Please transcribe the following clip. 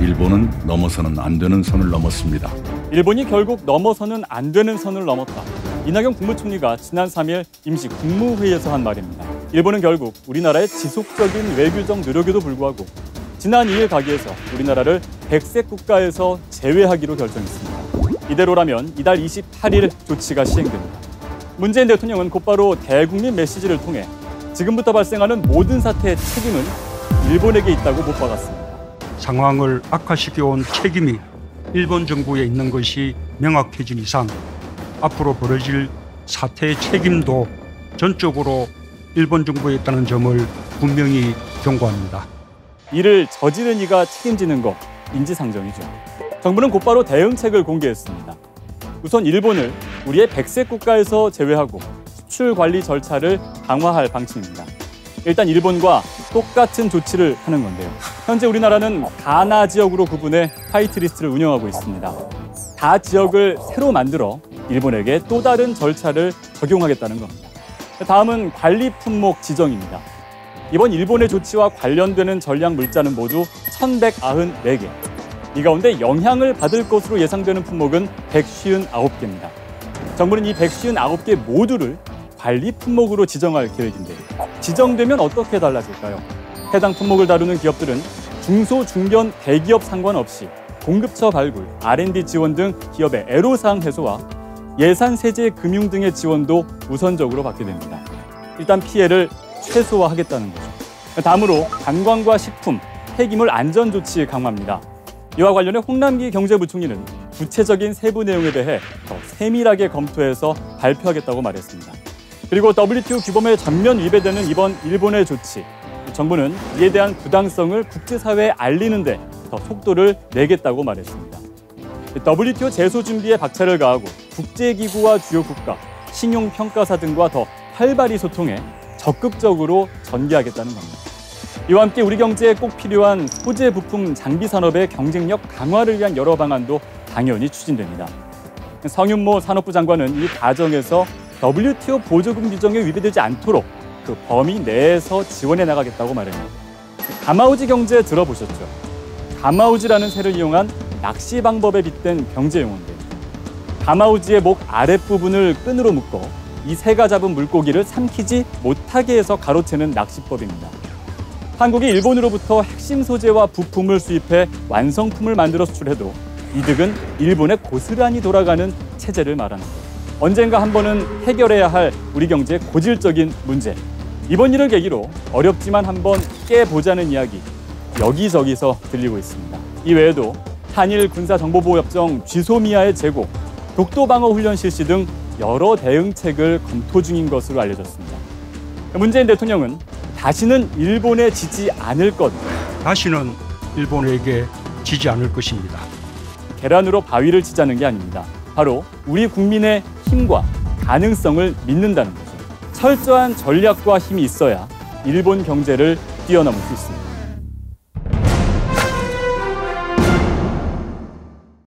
일본은 넘어서는 안 되는 선을 넘었습니다. 일본이 결국 넘어서는 안 되는 선을 넘었다. 이낙연 국무총리가 지난 3일 임시 국무회의에서 한 말입니다. 일본은 결국 우리나라의 지속적인 외교적 노력에도 불구하고 지난 2일 가기에서 우리나라를 백색 국가에서 제외하기로 결정했습니다. 이대로라면 이달 28일 조치가 시행됩니다. 문재인 대통령은 곧바로 대국민 메시지를 통해 지금부터 발생하는 모든 사태의 책임은 일본에게 있다고 못 박았습니다. 상황을 악화시켜온 책임이 일본 정부에 있는 것이 명확해진 이상 앞으로 벌어질 사태의 책임도 전적으로 일본 정부에 있다는 점을 분명히 경고합니다. 이를 저지른 이가 책임지는 것 인지상정이죠. 정부는 곧바로 대응책을 공개했습니다. 우선 일본을 우리의 백색 국가에서 제외하고 수출 관리 절차를 강화할 방침입니다. 일단 일본과 똑같은 조치를 하는 건데요. 현재 우리나라는 가나 지역으로 구분해 화이트리스트를 운영하고 있습니다. 다 지역을 새로 만들어 일본에게 또 다른 절차를 적용하겠다는 겁니다. 다음은 관리 품목 지정입니다. 이번 일본의 조치와 관련되는 전략 물자는 모두 1,194개. 이 가운데 영향을 받을 것으로 예상되는 품목은 159개입니다. 정부는 이 159개 모두를 관리 품목으로 지정할 계획인데 지정되면 어떻게 달라질까요? 해당 품목을 다루는 기업들은 중소, 중견, 대기업 상관없이 공급처 발굴, R&D 지원 등 기업의 애로사항 해소와 예산, 세제, 금융 등의 지원도 우선적으로 받게 됩니다. 일단 피해를 최소화하겠다는 거죠. 다음으로 관광과 식품, 폐기물 안전 조치 강화입니다. 이와 관련해 홍남기 경제부총리는 구체적인 세부 내용에 대해 더 세밀하게 검토해서 발표하겠다고 말했습니다. 그리고 WTO 규범에 전면 위배되는 이번 일본의 조치, 정부는 이에 대한 부당성을 국제사회에 알리는 데 더 속도를 내겠다고 말했습니다. WTO 제소 준비에 박차를 가하고 국제기구와 주요 국가, 신용평가사 등과 더 활발히 소통해 적극적으로 전개하겠다는 겁니다. 이와 함께 우리 경제에 꼭 필요한 소재, 부품, 장비 산업의 경쟁력 강화를 위한 여러 방안도 당연히 추진됩니다. 성윤모 산업부 장관은 이 과정에서 WTO 보조금 규정에 위배되지 않도록 그 범위 내에서 지원해 나가겠다고 말합니다. 가마우지 경제 들어보셨죠? 가마우지라는 새를 이용한 낚시 방법에 빗댄 경제 용어인데요. 가마우지의 목 아랫부분을 끈으로 묶어 이 새가 잡은 물고기를 삼키지 못하게 해서 가로채는 낚시법입니다. 한국이 일본으로부터 핵심 소재와 부품을 수입해 완성품을 만들어 수출해도 이득은 일본에 고스란히 돌아가는 체제를 말하는 것. 언젠가 한 번은 해결해야 할 우리 경제의 고질적인 문제. 이번 일을 계기로 어렵지만 한번 깨보자는 이야기 여기저기서 들리고 있습니다. 이 외에도 한일 군사정보보호협정 쥐소미아의 재고, 독도방어 훈련 실시 등 여러 대응책을 검토 중인 것으로 알려졌습니다. 문재인 대통령은 다시는 일본에 지지 않을 것. 다시는 일본에게 지지 않을 것입니다. 계란으로 바위를 치자는 게 아닙니다. 바로 우리 국민의 힘과 가능성을 믿는다는 거죠. 철저한 전략과 힘이 있어야 일본 경제를 뛰어넘을 수 있습니다.